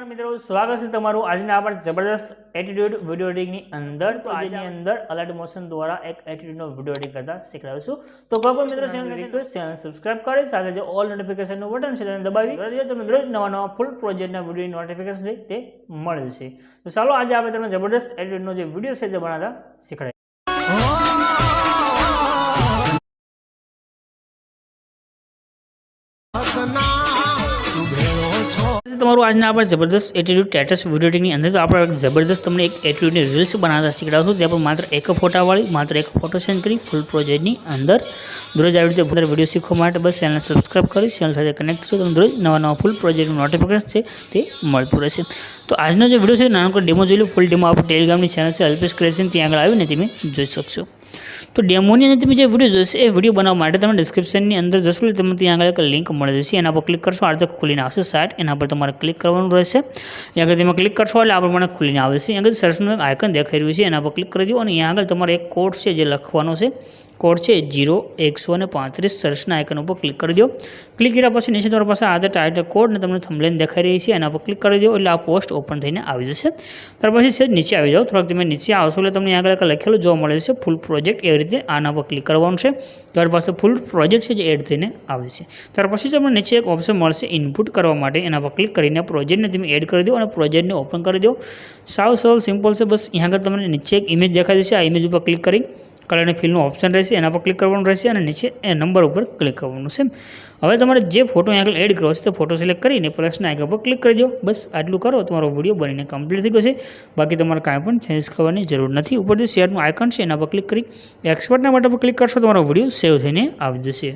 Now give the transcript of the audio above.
नमस्कार मित्रों, स्वागत है तमारू आज आप जबरदस्त एटीट्यूड वीडियो एडिटिंग अंदर। तो आज अंदर अलर्ट मोशन द्वारा एक एटीट्यूड वीडियो एडिट करता शीखवाड़ीशुं। तो कोई पण मित्रों चैनल सब्सक्राइब करे, साथ जो ऑल नोटिफिकेशन बटन है दबावी तो मित्रों नवा नवा फूल प्रोजेक्ट वीडियो नोटिफिकेशन है ते मळे छे। तो चलो आज आप तमने जबरदस्त एटीट्यूड जो वीडियो है बनाता शीखवाड़े। તમારું આજના આપણે જબરદસ્ત એટીટ્યુડ સ્ટેટસ વિડીયો એડિટિંગની અંદર તો આપણે જબરદસ્ત તમને એક એટીટ્યુડની રીલ્સ બનાવતા શીખડાવશું। ત્યાં પણ માત્ર એક ફોટાવાળી માત્ર એક ફોટો સેન્ડ કરી ફૂલ પ્રોજેક્ટની અંદર દરરોજ આવી રીતે બધા વિડીયો શીખવા માટે બસ ચેનલ સબસ્ક્રાઈબ કરી ચેનલ સાથે કનેક્ટ થશો તો દરરોજ નવા નવા ફૂલ પ્રોજેક્ટનું નોટિફિકેશન છે તે મળતું રહેશે। તો આજનો જે વિડીયો છે નાનો ડેમો જોઈ લો। ફૂલ ડેમો આપણે ટેલિગ્રામની ચેનલ છે અલ્પેશ ક્રિએશન, ત્યાં આગળ આવીને તમે જોઈ શકશો। तो डेमोनी अंदर તમે જે વિડીયો જોશે એ વિડીયો બનાવવા માટે તમે ડિસ્ક્રિપ્શનની અંદર જશો એટલે તમને ત્યાં આગળ એક લિંક મળી જશે। એના પર ક્લિક કરશો આ રીતે ખુલીને આવશે સાઇટ, એના પર તમારે ક્લિક કરવાનું રહેશે। અહીંયા આગળ તમે ક્લિક કરશો એટલે આ પ્રમાણે ખુલીને આવશે। અહીંયા આગળ સર્ચનું એક આઇકન દેખાઈ રહ્યું છે, એના પર ક્લિક કરી દો અને અહીંયા આગળ તમારે એક કોડ છે જે લખવાનો છે। કોડ છે 0135 સર્ચના આઇકન ઉપર ક્લિક કરી દો। ક્લિક કર્યા પછી નીચે તમારી પાસે આ ટાઇટલ કોડ ને તમને થંબનેલ દેખાઈ રહી છે, એના પર ક્લિક કરી દો એટલે આ પોસ્ટ ઓપન થઈને આવી જશે। ત્યાર પછી સેજ નીચે આવી જાઓ, થોડાક તમે નીચે આવશો એટલે તમને આગળ એક લખેલું જોવા મળે છે ફૂલ પ્રોજેક્ટ। એ રીતે આના પર ક્લિક કરવાનું છે, ત્યાર પાસે ફૂલ પ્રોજેક્ટ છે જે એડ થઈને આવે છે। ત્યાર પછી તમને નીચે એક ઓપ્શન મળશે ઇનપુટ કરવા માટે, એના પર ક્લિક કરીને પ્રોજેક્ટને તમે એડ કરી દો અને પ્રોજેક્ટને ઓપન કરી દો। સાવ સરળ સિમ્પલ છે। બસ અહીંયા આગળ તમને નીચે એક ઇમેજ દેખાઈ જશે, આ ઇમેજ ઉપર ક્લિક કરી કલર અને ફિલનું ઓપ્શન રહેશે, એના પર ક્લિક કરવાનું રહેશે અને નીચે એ નંબર ઉપર ક્લિક કરવાનું છે। હવે તમારે જે ફોટો અહીં આગળ એડ કરવો છે તે ફોટો સિલેક્ટ કરીને પ્લસના આઇકન પર ક્લિક કરી દો। બસ આટલું કરો તમારો વિડીયો બનીને કમ્પ્લીટ થઈ ગયો છે। બાકી તમારે કાંઈ પણ ચેન્જ કરવાની જરૂર નથી। ઉપર જે શેરનું આઇકન છે એના પર ક્લિક કરી એક્સપોર્ટના બટન પર ક્લિક કરશો તમારો વિડીયો સેવ થઈને આવી જશે।